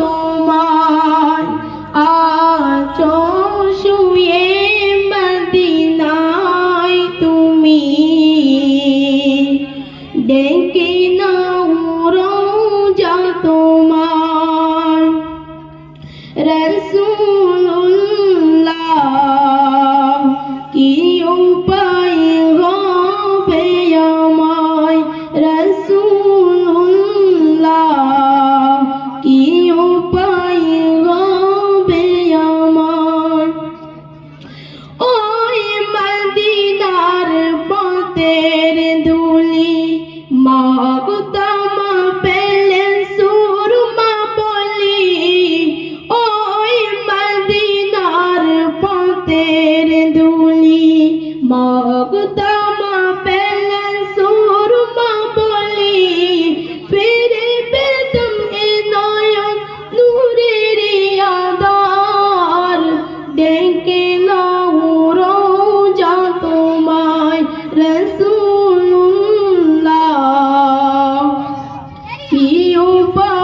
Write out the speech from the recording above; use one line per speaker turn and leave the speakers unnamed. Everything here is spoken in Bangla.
তোমার আছো শুয়ে মদিনায় তুমি ডেকে নাও রওজা তোমার রাসূলুল্লাহ কি উপায় হবে আমায় রাসূলুল্লাহ কি উপায় হবে আমার ওই মদিনার পথের ধুলি মাগতামা পেলে সুরমা বলি ওই মদিনার পথের ধুলি মাগতামা পেলে সুরমা বলি ফিরে পেতাম এ নয়ন নূরের আধার ডেকে নাও রওজা তোমায় রাসূলুল্লাহ কি উপায়